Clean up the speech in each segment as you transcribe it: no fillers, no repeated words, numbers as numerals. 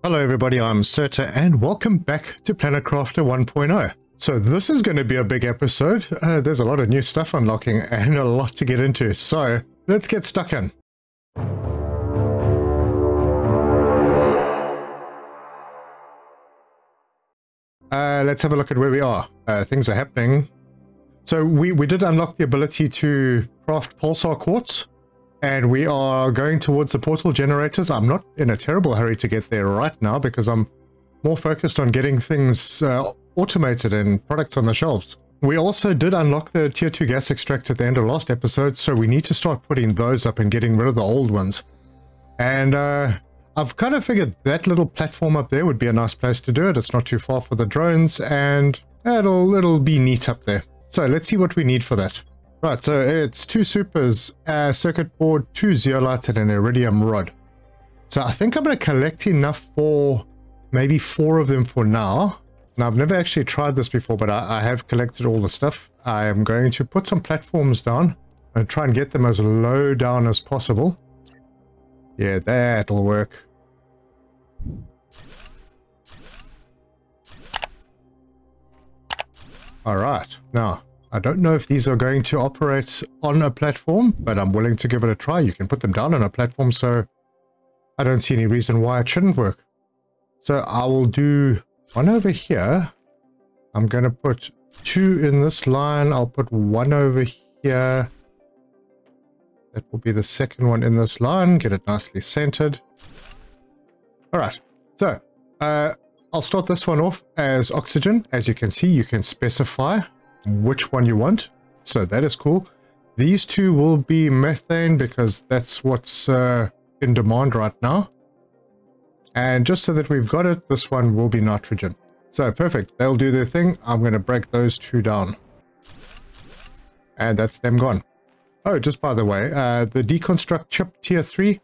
Hello everybody, I'm Serta and welcome back to Planet Crafter 1.0. So this is going to be a big episode. There's a lot of new stuff unlocking and a lot to get into. So let's get stuck in. Let's have a look at where we are. Things are happening. So we did unlock the ability to craft pulsar quartz. And we are going towards the portal generators. I'm not in a terrible hurry to get there right now because I'm more focused on getting things automated and products on the shelves. We also did unlock the tier 2 gas extractor at the end of last episode, so we need to start putting those up and getting rid of the old ones. And I've kind of figured that little platform up there would be a nice place to do it. It's not too far for the drones and it'll be neat up there. So let's see what we need for that. Right, so it's 2 supers, a circuit board, 2 zeolites, and an iridium rod. So I think I'm going to collect enough for maybe 4 of them for now. Now, I've never actually tried this before, but I have collected all the stuff. I am going to put some platforms down and try and get them as low down as possible. Yeah, that'll work. All right, now. I don't know if these are going to operate on a platform, but I'm willing to give it a try. You can put them down on a platform, so I don't see any reason why it shouldn't work. So I will do one over here. I'm going to put 2 in this line. I'll put 1 over here. That will be the second one in this line. Get it nicely centered. All right. So I'll start this one off as oxygen. As you can see, you can specify which one you want, so that is cool. These 2 will be methane because that's what's in demand right now, and just so that we've got it, this one will be nitrogen. So perfect, they'll do their thing. I'm going to break those 2 down, and that's them gone. Oh, just by the way, the deconstruct chip tier 3,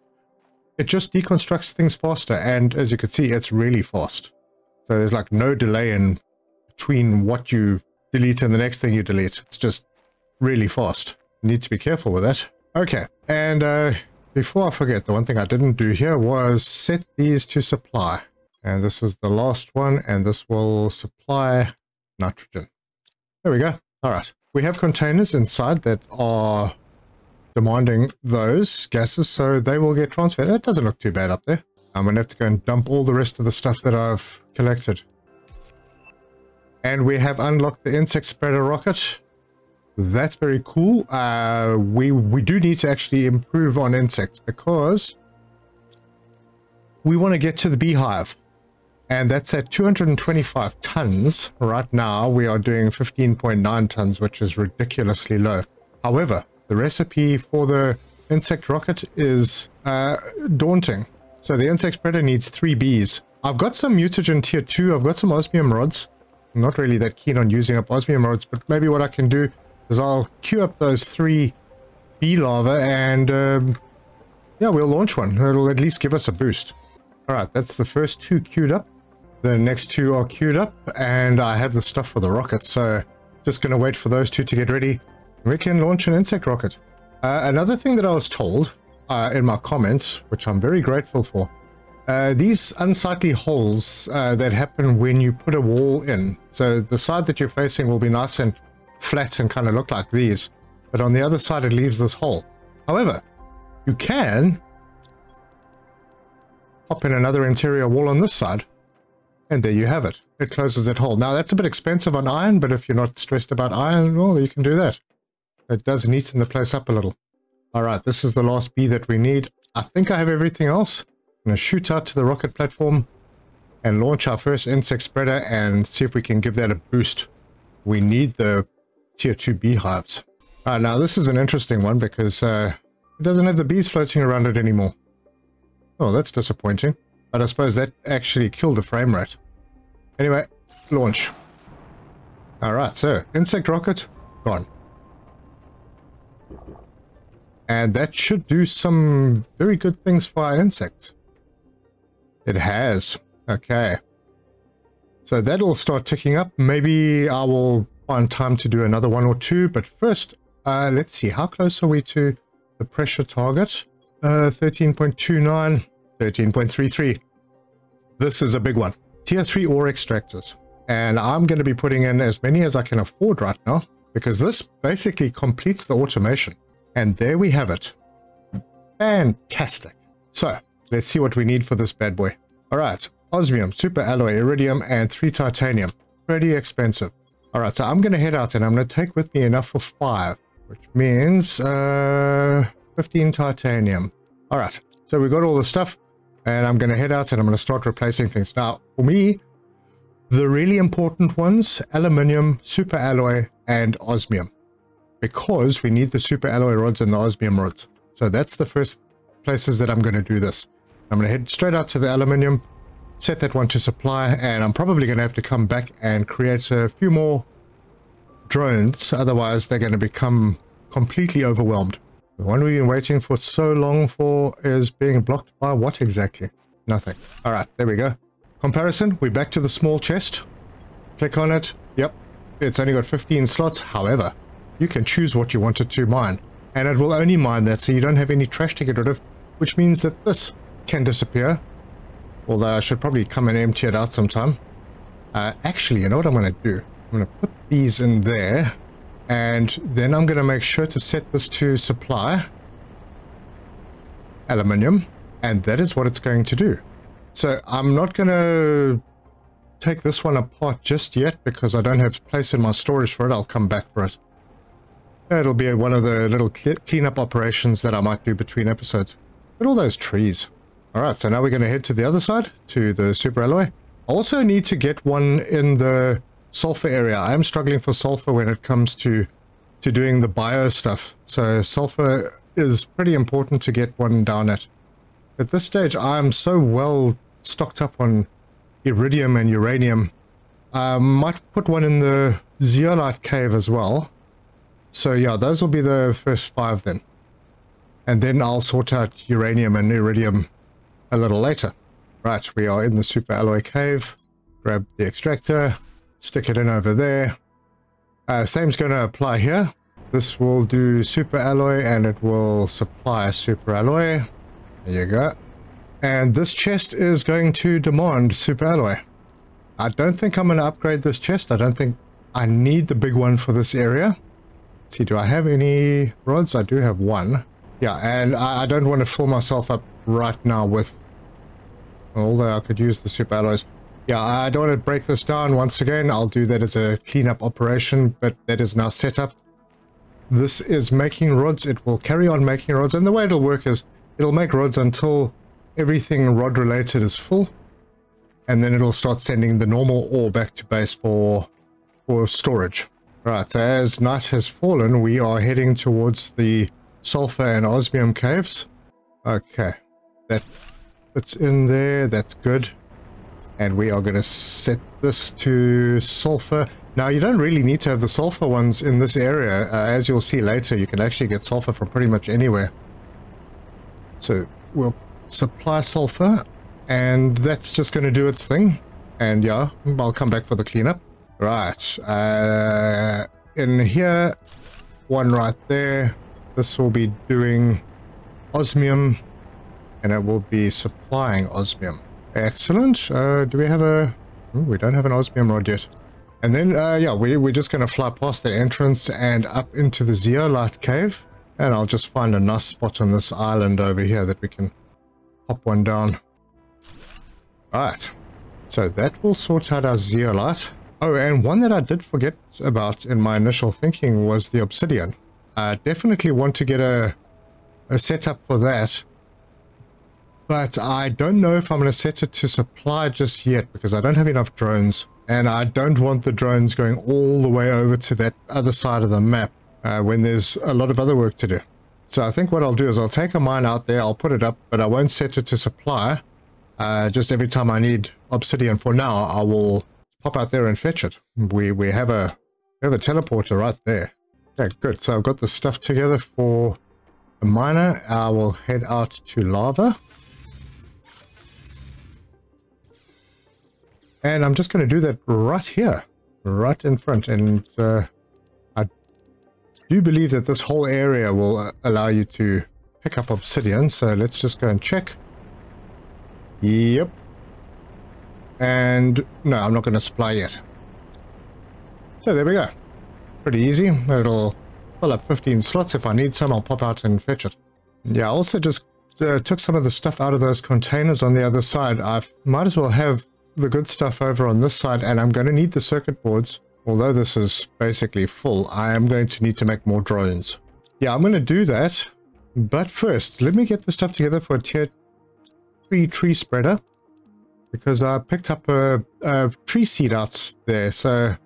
it just deconstructs things faster, and as you can see, it's really fast. So there's like no delay in between what you delete and the next thing you delete. It's just really fast. You need to be careful with that. Okay, and before I forget, the one thing I didn't do here was set these to supply. And this is the last one, and this will supply nitrogen. There we go. All right. We have containers inside that are demanding those gases, so they will get transferred. It doesn't look too bad up there. I'm going to have to go and dump all the rest of the stuff that I've collected. And we have unlocked the insect spreader rocket. That's very cool. We do need to actually improve on insects because we want to get to the beehive. And that's at 225 tons. Right now, we are doing 15.9 tons, which is ridiculously low. However, the recipe for the insect rocket is daunting. So the insect spreader needs 3 bees. I've got some mutagen tier 2. I've got some osmium rods. I'm not really that keen on using up osmium rods, but maybe what I can do is I'll queue up those 3 bee larvae and yeah, we'll launch one. It'll at least give us a boost. All right, that's the first 2 queued up. The next 2 are queued up, and I have the stuff for the rocket, so just going to wait for those 2 to get ready. We can launch an insect rocket. Another thing that I was told in my comments, which I'm very grateful for, these unsightly holes that happen when you put a wall in. So the side that you're facing will be nice and flat and kind of look like these, but on the other side it leaves this hole. However, you can pop in another interior wall on this side, and there you have it. It closes that hole. Now that's a bit expensive on iron, but if you're not stressed about iron, well, you can do that. It does neaten the place up a little. All right, this is the last bee that we need. I think I have everything else. I'm going to shoot out to the rocket platform and launch our first insect spreader and see if we can give that a boost. We need the tier 2 beehives. Now this is an interesting one because it doesn't have the bees floating around it anymore. Oh, that's disappointing. But I suppose that actually killed the frame rate. Anyway, launch. All right, so insect rocket, gone. And that should do some very good things for our insects. It has. Okay. So that'll start ticking up. Maybe I will find time to do another 1 or 2. But first, let's see. How close are we to the pressure target? 13.29, 13.33. This is a big one. Tier 3 ore extractors. And I'm going to be putting in as many as I can afford right now, because this basically completes the automation. And there we have it. Fantastic. So, let's see what we need for this bad boy. Alright, osmium, super alloy, iridium, and 3 titanium. Pretty expensive. Alright, so I'm going to head out and I'm going to take with me enough for 5, which means 15 titanium. Alright, so we got all the stuff, and I'm going to head out and I'm going to start replacing things. Now, for me, the really important ones, aluminium, super alloy, and osmium. Because we need the super alloy rods and the osmium rods. So that's the first places that I'm going to do this. I'm going to head straight out to the aluminium, set that one to supply, and I'm probably going to have to come back and create a few more drones. Otherwise, they're going to become completely overwhelmed. The one we've been waiting for so long for is being blocked by what exactly? Nothing. All right, there we go. Comparison, we're back to the small chest. Click on it. Yep, it's only got 15 slots. However, you can choose what you wanted to mine. And it will only mine that, so you don't have any trash to get rid of, which means that this can disappear. Although I should probably come and empty it out sometime. Actually, you know what I'm going to do? I'm going to put these in there, and then I'm going to make sure to set this to supply aluminium, and that is what it's going to do. So I'm not going to take this one apart just yet because I don't have place in my storage for it. I'll come back for it. It'll be one of the little cleanup operations that I might do between episodes. Look at all those trees. Alright, so now we're going to head to the other side, to the super alloy. I also need to get one in the sulfur area. I am struggling for sulfur when it comes to doing the bio stuff. So sulfur is pretty important to get one down at. At this stage, I'm so well stocked up on iridium and uranium. I might put one in the zeolite cave as well. So yeah, those will be the first 5 then. And then I'll sort out uranium and iridium a little later. Right, we are in the super alloy cave. Grab the extractor, stick it in over there. Same's going to apply here. This will do super alloy and it will supply super alloy. There you go. And this chest is going to demand super alloy. I don't think I'm going to upgrade this chest. I don't think I need the big one for this area. Let's see, do I have any rods? I do have one. Yeah, and I don't want to fill myself up right now with, although I could use the super alloys. Yeah, I don't want to break this down once again. I'll do that as a cleanup operation, but that is now set up. This is making rods. It will carry on making rods, and the way it'll work is it'll make rods until everything rod related is full, and then it'll start sending the normal ore back to base for storage. Right, so as night has fallen, we are heading towards the sulfur and osmium caves. Okay, that fits in there. That's good. And we are going to set this to sulfur. Now, you don't really need to have the sulfur ones in this area. As you'll see later, you can actually get sulfur from pretty much anywhere. So we'll supply sulfur, and that's just going to do its thing. And yeah, I'll come back for the cleanup. Right, in here, one right there. This will be doing osmium, and it will be supplying osmium. Excellent. Do we have a... Ooh, we don't have an osmium rod yet. And then, yeah, we're just going to fly past the entrance and up into the zeolite cave. And I'll just find a nice spot on this island over here that we can pop one down. Right. So that will sort out our zeolite. Oh, and one that I did forget about in my initial thinking was the obsidian. I definitely want to get a setup for that. But I don't know if I'm going to set it to supply just yet because I don't have enough drones. And I don't want the drones going all the way over to that other side of the map when there's a lot of other work to do. So I think what I'll do is I'll take a mine out there, I'll put it up, but I won't set it to supply. Just every time I need obsidian for now, I will pop out there and fetch it. We have a teleporter right there. Okay, good. So I've got the stuff together for the miner. I will head out to lava. And I'm just going to do that right here, right in front. And I do believe that this whole area will allow you to pick up obsidian. So let's just go and check. Yep. And no, I'm not going to supply yet. So there we go. Pretty easy. It'll fill up 15 slots. If I need some, I'll pop out and fetch it. Yeah, I also just took some of the stuff out of those containers on the other side. I might as well have the good stuff over on this side, and I'm going to need the circuit boards. Although this is basically full, I am going to need to make more drones. Yeah, I'm going to do that. But first, let me get the stuff together for a tier 3 tree spreader. Because I picked up a tree seed out there, so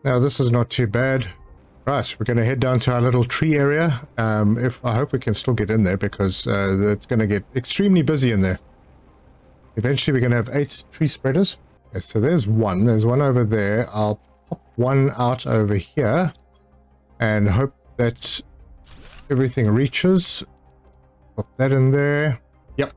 now this is not too bad. Right, we're going to head down to our little tree area. I hope we can still get in there, because it's going to get extremely busy in there. Eventually we're going to have 8 tree spreaders. Okay, so there's one over there. I'll pop one out over here and hope that everything reaches. Pop that in there. Yep,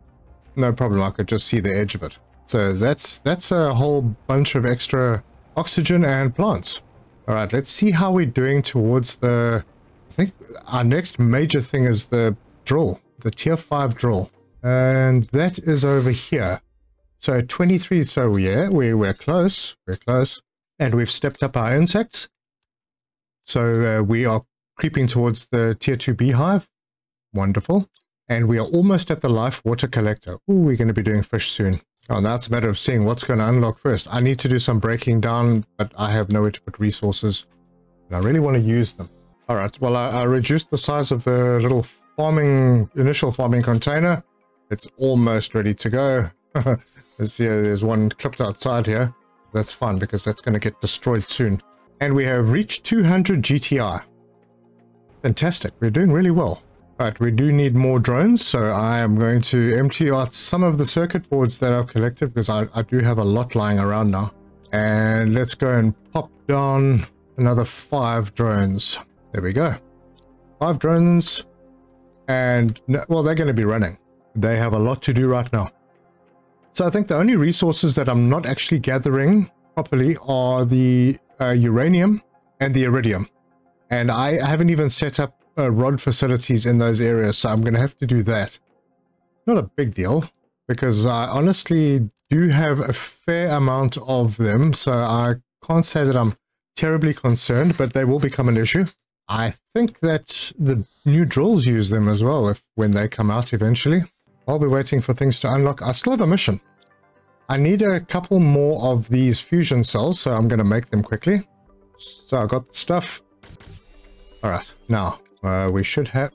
no problem. I could just see the edge of it. So that's a whole bunch of extra oxygen and plants. All right, let's see how we're doing towards the... I think our next major thing is the drill, the tier 5 drill. And that is over here. So 23, so yeah, we're close. We're close. And we've stepped up our insects. So we are creeping towards the tier 2 beehive. Wonderful. And we are almost at the life water collector. Ooh, we're going to be doing fish soon. Oh, now it's a matter of seeing what's going to unlock first. I need to do some breaking down, but I have nowhere to put resources. And I really want to use them. All right, well, I reduced the size of the little initial farming container. It's almost ready to go. Let's see, there's one clipped outside here. That's fun, because that's going to get destroyed soon. And we have reached 200 GTI. Fantastic, we're doing really well. Right, we do need more drones, so I am going to empty out some of the circuit boards that I've collected, because I do have a lot lying around now. And let's go and pop down another 5 drones. There we go. 5 drones, and well, they're going to be running. They have a lot to do right now. So I think the only resources that I'm not actually gathering properly are the uranium and the iridium. And I haven't even set up rod facilities in those areas, so I'm going to have to do that. Not a big deal, because I honestly do have a fair amount of them, so I can't say that I'm terribly concerned, but they will become an issue. I think that the new drills use them as well when they come out eventually. I'll be waiting for things to unlock. I still have a mission. I need a couple more of these fusion cells, so I'm going to make them quickly. So I got the stuff. All right, now we should have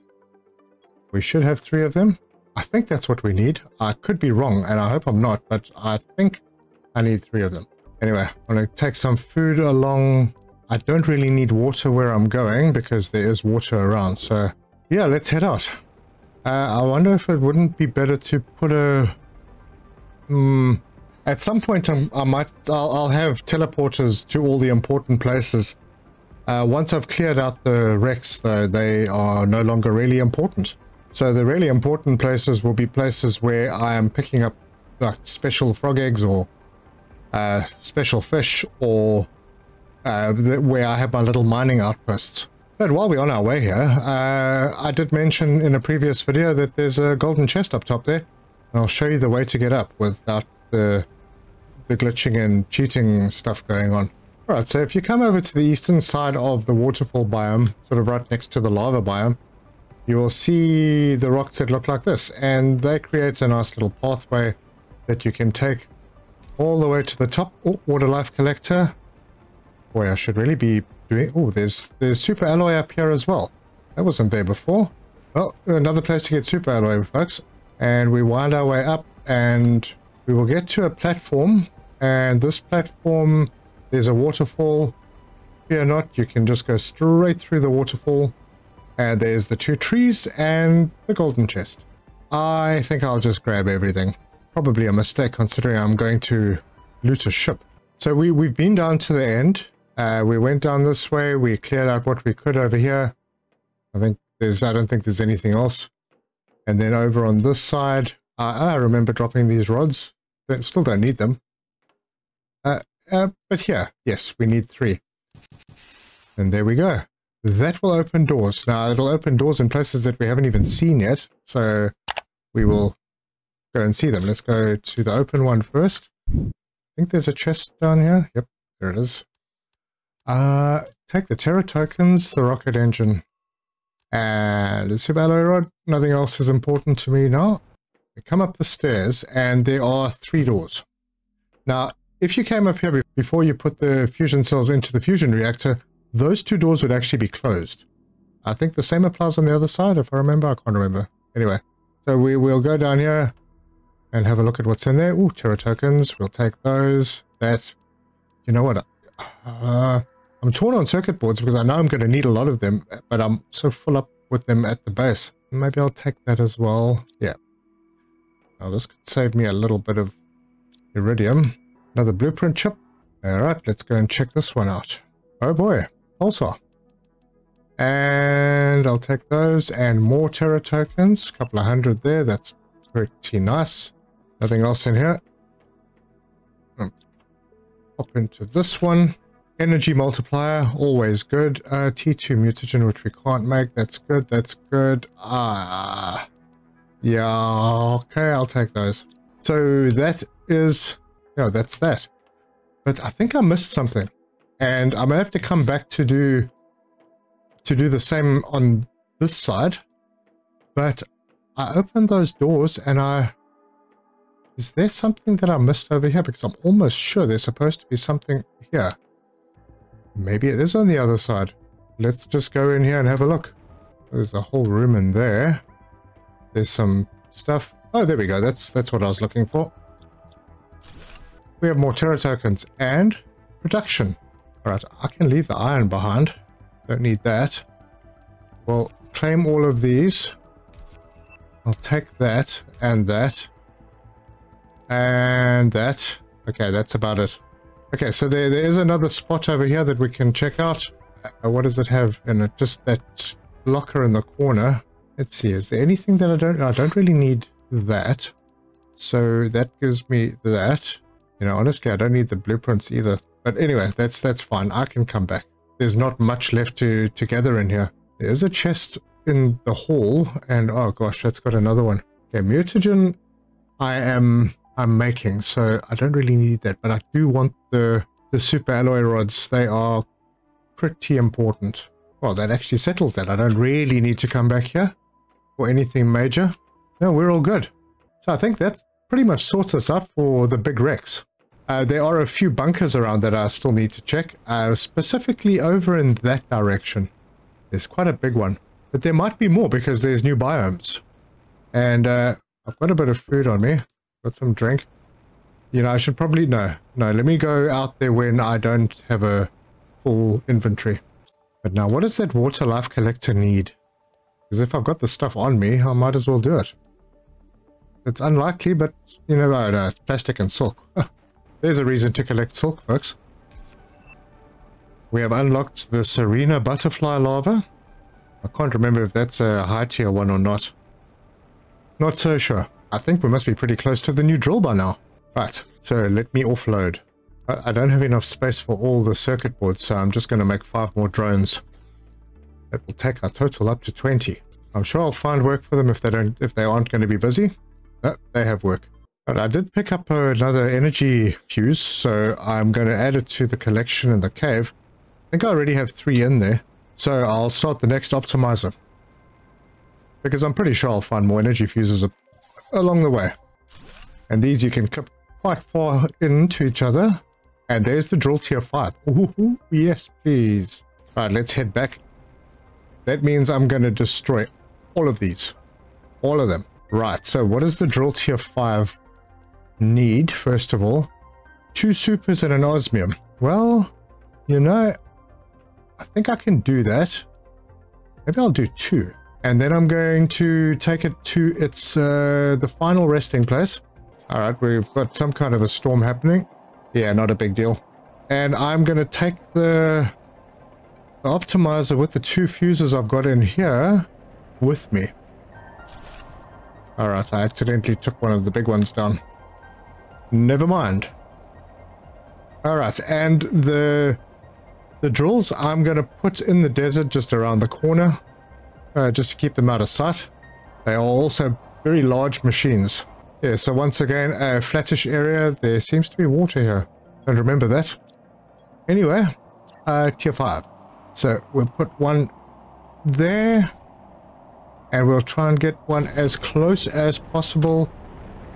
3 of them. I think that's what we need. I could be wrong, and I hope I'm not, but I think I need 3 of them. Anyway, I'm going to take some food along. I don't really need water where I'm going, because there is water around. So yeah, let's head out. I wonder if it wouldn't be better to put a... at some point I'll have teleporters to all the important places. Once I've cleared out the wrecks, though, they are no longer really important. So the really important places will be places where I am picking up like special frog eggs or special fish, or where I have my little mining outposts. But while we're on our way here, I did mention in a previous video that there's a golden chest up top there. And I'll show you the way to get up without the glitching and cheating stuff going on. Alright, so if you come over to the eastern side of the waterfall biome, sort of right next to the lava biome, you will see the rocks that look like this. And they create a nice little pathway that you can take all the way to the top. Oh, water life collector. Boy, I should really be doing... Oh, there's super alloy up here as well. That wasn't there before. Well, another place to get super alloy, folks. And we wind our way up, and we will get to a platform. And this platform, there's a waterfall. Fear not, you can just go straight through the waterfall. And there's the 2 trees and the golden chest. I think I'll just grab everything. Probably a mistake, considering I'm going to loot a ship. So we've been down to the end. We went down this way. We cleared out what we could over here. I don't think there's anything else. And then over on this side, I remember dropping these rods. Still don't need them. But here, yes, we need 3. And there we go. That will open doors. Now, it'll open doors in places that we haven't even seen yet. So we will go and see them. Let's go to the open one first. think there's a chest down here. Yep, there it is. Take the Terra tokens, the rocket engine, and the super alloy rod. Nothing else is important to me now. We come up the stairs, and there are 3 doors. Now, if you came up here before you put the fusion cells into the fusion reactor, those 2 doors would actually be closed. I think the same applies on the other side, if I remember. I can't remember. Anyway, so we will go down here and have a look at what's in there. Ooh, Terra tokens. We'll take those. That. You know what? I'm torn on circuit boards because I know I'm going to need a lot of them, but I'm so full up with them at the base. Maybe I'll take that as well. Yeah. Now this could save me a little bit of iridium. Another blueprint chip. Alright, let's go and check this one out. Oh boy, pulsar. And I'll take those and more Terra tokens. A couple of 100 there. That's pretty nice. Nothing else in here. Hop into this one. Energy multiplier, always good. T2 mutagen, which we can't make. That's good. That's good. Yeah, okay, I'll take those. So that is, no, that's that. But I think I missed something, and I'm gonna have to come back to do the same on this side. But I opened those doors, and is there something that I missed over here? Because I'm almost sure there's supposed to be something here. Maybe it is on the other side. Let's just go in here and have a look. There's a whole room in there. There's some stuff. Oh, there we go. That's what I was looking for. We have more Terra tokens and production. All right, I can leave the iron behind. Don't need that. We'll claim all of these. I'll take that and that. And that. Okay, that's about it. Okay, so there is another spot over here that we can check out. What does it have in it? Just that locker in the corner. Let's see, is there anything that I don't really need that. So that gives me that. You know, honestly, I don't need the blueprints either. But anyway, that's fine. I can come back. There's not much left to gather in here. There's a chest in the hall, and oh gosh, that's got another one. Okay, mutagen I'm making, so I don't really need that, but I do want the super alloy rods. They are pretty important. Well, that actually settles that. I don't really need to come back here for anything major. No, we're all good. So I think that pretty much sorts us out for the big Rex. There are a few bunkers around that I still need to check, specifically over in that direction. There's quite a big one, but there might be more because there's new biomes. And I've got a bit of food on me. Got some drink. You know, I should probably... No, let me go out there when I don't have a full inventory. But now, what does that water life collector need? Because if I've got the stuff on me, I might as well do it. It's unlikely, but, you know, oh, no, it's plastic and silk. There's a reason to collect silk, folks. We have unlocked the Serena butterfly lava. I can't remember if that's a high tier one or not. Not so sure. I think we must be pretty close to the new drill by now. Right, so let me offload. I don't have enough space for all the circuit boards, so I'm just going to make 5 more drones. That will take our total up to 20. I'm sure I'll find work for them if they aren't going to be busy. They have work. But I did pick up another energy fuse, so I'm going to add it to the collection in the cave. I think I already have 3 in there, so I'll start the next optimizer. Because I'm pretty sure I'll find more energy fuses along the way. And these you can clip quite far into each other. And there's the drill tier 5. Ooh, yes, please. Right, let's head back. That means I'm going to destroy all of these. All of them. Right, so what does the drill tier 5 need, first of all? 2 supers and an osmium. Well, you know, I think I can do that. Maybe I'll do 2. And then I'm going to take it to its the final resting place. All right, we've got some kind of a storm happening. Yeah, not a big deal. And I'm going to take the optimizer with the 2 fuses I've got in here with me. All right, I accidentally took one of the big ones down. Never mind. All right, and the drills I'm going to put in the desert just around the corner. Just to keep them out of sight. They are also very large machines. Yeah, so once again, a flattish area. There seems to be water here. Don't remember that. Anyway, tier 5. So we'll put one there. And we'll try and get one as close as possible.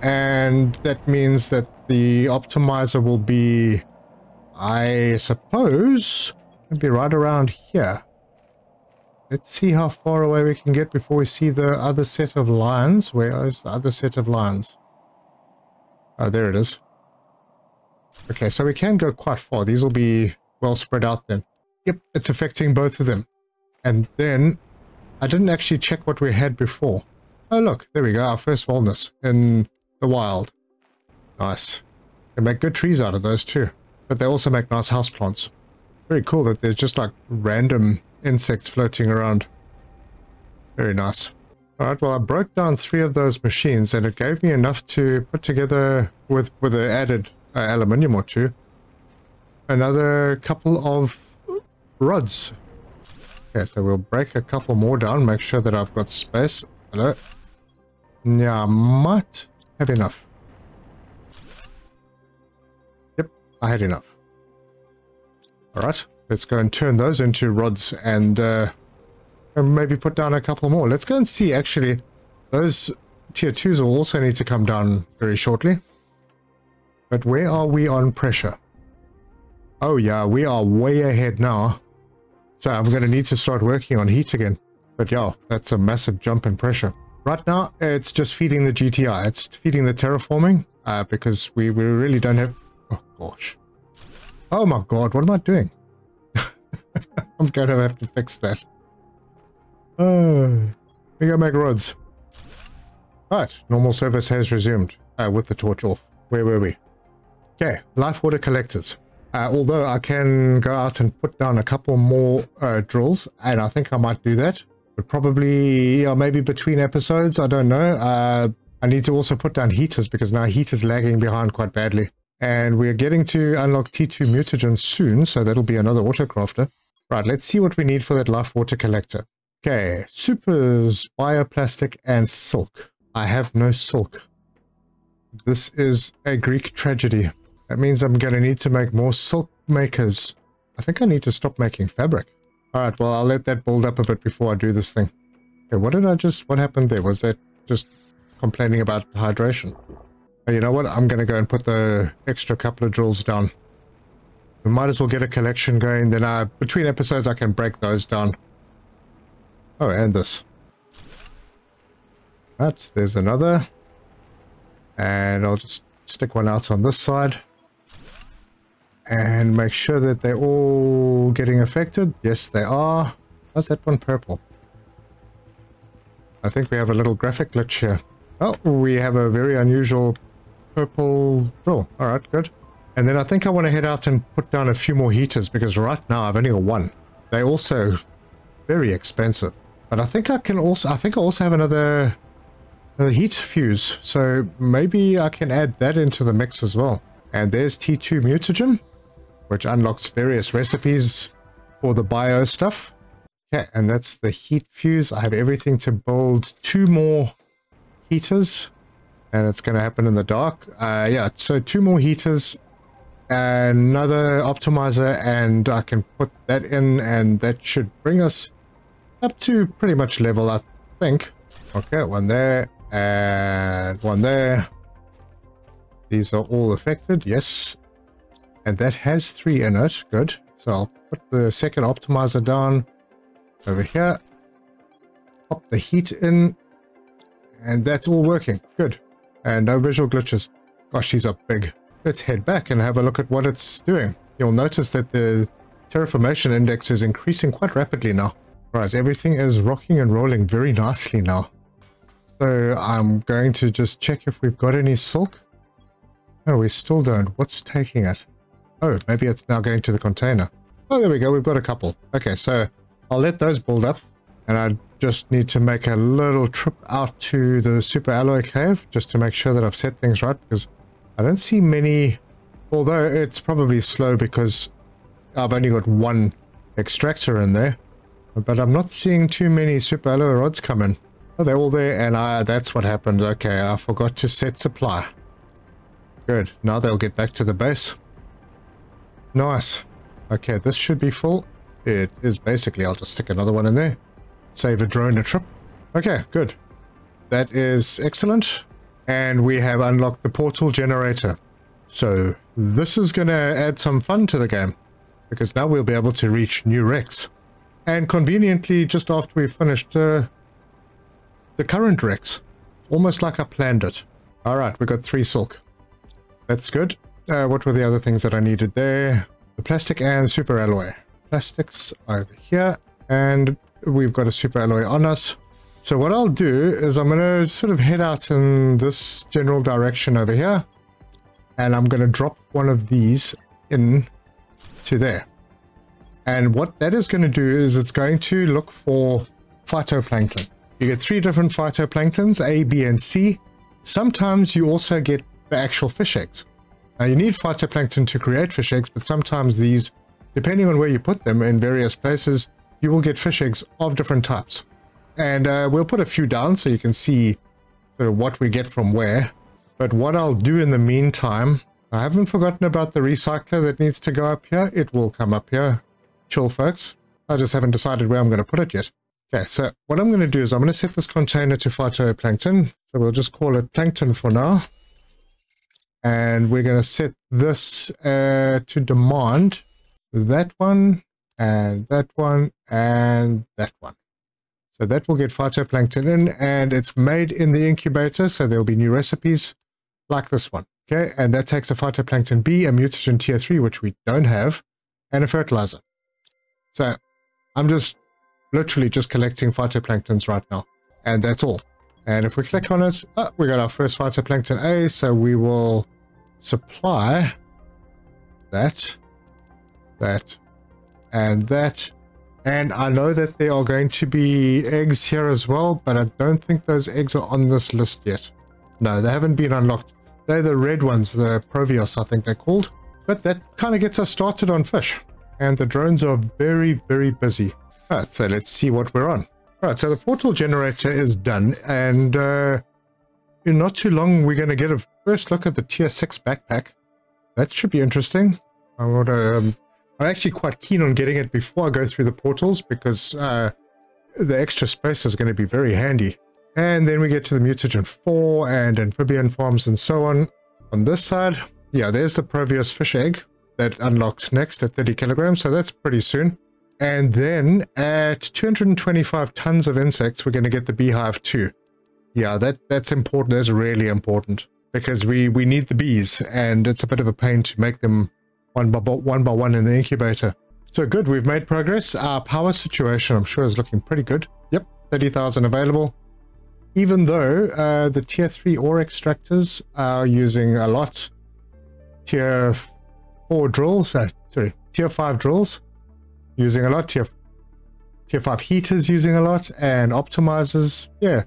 And that means that the optimizer will be, I suppose, maybe right around here. Let's see how far away we can get before we see the other set of lines. Where is the other set of lines? Oh, there it is. Okay, so we can go quite far. These will be well spread out then. Yep, it's affecting both of them. And then, I didn't actually check what we had before. Oh look, there we go, our first walnuts in the wild. Nice. They make good trees out of those too. But they also make nice houseplants. Very cool that there's just like random insects floating around. Very nice. Alright, well I broke down 3 of those machines and it gave me enough to put together with an added aluminium or 2. Another couple of rods. Okay, so we'll break a couple more down, make sure that I've got space. Hello? Yeah, I might have enough. Yep, I had enough. Alright, let's go and turn those into rods and maybe put down a couple more. Let's go and see, actually. Those tier 2s will also need to come down very shortly. But where are we on pressure? Oh yeah, we are way ahead now. So I'm going to need to start working on heat again. But yeah, that's a massive jump in pressure. Right now, it's just feeding the GTI. It's feeding the terraforming because we really don't have... Oh, gosh. Oh my god, what am I doing? I'm going to have to fix that. Oh, we go make rods. Right, normal service has resumed with the torch off. Where were we? Okay, life water collectors. Although I can go out and put down a couple more drills, and I think I might do that. But probably, yeah, maybe between episodes, I don't know. I need to also put down heaters because now heat is lagging behind quite badly. And we're getting to unlock T2 mutagen soon, so that'll be another autocrafter. Right, let's see what we need for that life water collector. Okay, supers, bioplastic, and silk. I have no silk. This is a Greek tragedy. That means I'm going to need to make more silk makers. I think I need to stop making fabric. Alright, well, I'll let that build up a bit before I do this thing. Okay, what happened there? Was that just complaining about hydration? Oh, you know what? I'm going to go and put the extra couple of drills down. We might as well get a collection going, then between episodes I can break those down. Oh, and this. Right, there's another. And I'll just stick one out on this side. And make sure that they're all getting affected. Yes, they are. How's that one purple? I think we have a little graphic glitch here. Oh, we have a very unusual purple drill. Alright, good. And then I think I want to head out and put down a few more heaters because right now I've only got one. They're also very expensive. But I think I also have another heat fuse. So maybe I can add that into the mix as well. And there's T2 mutagen, which unlocks various recipes for the bio stuff. Okay, and that's the heat fuse. I have everything to build 2 more heaters, and it's going to happen in the dark. Yeah, so 2 more heaters, another optimizer, and I can put that in, and that should bring us up to pretty much level, I think. Okay, one there, and one there. These are all affected, yes. And that has 3 in it, good. So I'll put the second optimizer down over here. Pop the heat in. And that's all working, good. And no visual glitches. Gosh, these are big. Let's head back and have a look at what it's doing. You'll notice that the terraformation index is increasing quite rapidly now. Right, everything is rocking and rolling very nicely now. So I'm going to just check if we've got any silk. No, we still don't. What's taking it? Oh, maybe it's now going to the container. Oh, there we go. We've got a couple. Okay, so I'll let those build up. And I just need to make a little trip out to the super alloy cave just to make sure that I've set things right, because I don't see many, although it's probably slow because I've only got one extractor in there. But I'm not seeing too many super alloy rods come in. Oh, they're all there, and that's what happened. Okay, I forgot to set supply. Good. Now they'll get back to the base. Nice. Okay, this should be full. It is basically. I'll just stick another one in there. Save a drone a trip. Okay, good. That is excellent. And we have unlocked the portal generator. So this is going to add some fun to the game, because now we'll be able to reach new wrecks. And conveniently, just after we've finished the current wrecks, almost like I planned it. All right, we got 3 silk. That's good. What were the other things that I needed there? The plastic and super alloy. Plastics over here, and we've got a super alloy on us. So what I'll do is I'm going to sort of head out in this general direction over here, and I'm going to drop one of these in to there. And what that is going to do is it's going to look for phytoplankton. You get 3 different phytoplanktons, A, B, and C. Sometimes you also get the actual fish eggs. Now you need phytoplankton to create fish eggs, but sometimes these, depending on where you put them in various places, you will get fish eggs of different types. And we'll put a few down so you can see sort of what we get from where. But what I'll do in the meantime, I haven't forgotten about the recycler that needs to go up here. It will come up here. Chill, folks. I just haven't decided where I'm going to put it yet. Okay, so what I'm going to do is I'm going to set this container to phytoplankton. So we'll just call it plankton for now. And we're going to set this to demand that one, and that one, and that one. So that will get phytoplankton in, and it's made in the incubator, so there'll be new recipes like this one. Okay, and that takes a phytoplankton B, a mutagen tier 3, which we don't have, and a fertilizer. So I'm just literally just collecting phytoplanktons right now, and that's all. And if we click on it, we got our first phytoplankton A, so we will supply that, and that. And I know that there are going to be eggs here as well, but I don't think those eggs are on this list yet. No, they haven't been unlocked. They're the red ones, the Provios, I think they're called. But that kind of gets us started on fish. And the drones are very, very busy. All right, so let's see what we're on. All right, so the portal generator is done. And in not too long, we're going to get a first look at the tier 6 backpack. That should be interesting. I want to... I'm actually quite keen on getting it before I go through the portals, because the extra space is going to be very handy. And then we get to the mutagen 4 and amphibian farms and so on. On this side, yeah, there's the Provios fish egg that unlocks next at 30 kilograms, so that's pretty soon. And then at 225 tons of insects, we're going to get the beehive 2. Yeah, that's important. That's really important, because we need the bees, and it's a bit of a pain to make them one by one in the incubator. So good, we've made progress. Our power situation, I'm sure, is looking pretty good. Yep, 30,000 available. Even though the tier 3 ore extractors are using a lot. Tier 4 drills, tier 5 drills using a lot. Tier 5 heaters using a lot, and optimizers, yeah,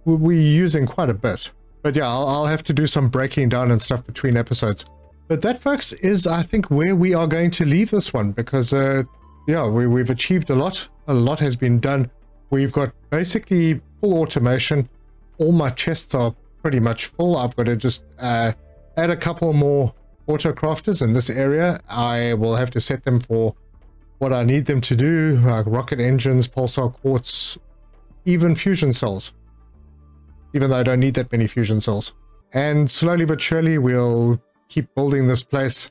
we're using quite a bit. But yeah, I'll have to do some breaking down and stuff between episodes. But that, folks, is, I think, where we are going to leave this one, because, yeah, we've achieved a lot. A lot has been done. We've got basically full automation. All my chests are pretty much full. I've got to just add a couple more auto crafters in this area. I will have to set them for what I need them to do, like rocket engines, pulsar quartz, even fusion cells. Even though I don't need that many fusion cells. And slowly but surely, we'll keep building this place,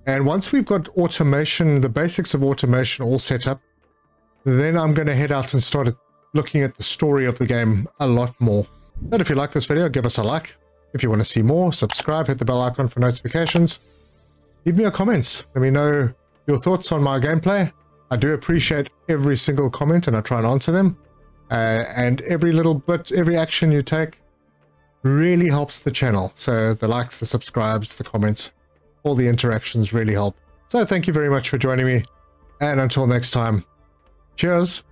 and once we've got automation, the basics of automation all set up, then I'm going to head out and start looking at the story of the game a lot more. But if you like this video, give us a like. If you want to see more, subscribe, hit the bell icon for notifications. Leave me your comments. Let me know your thoughts on my gameplay. I do appreciate every single comment, and I try and answer them. And every little bit, every action you take really helps the channel. So the likes, the subscribes, the comments, all the interactions really help. So thank you very much for joining me, and until next time, cheers.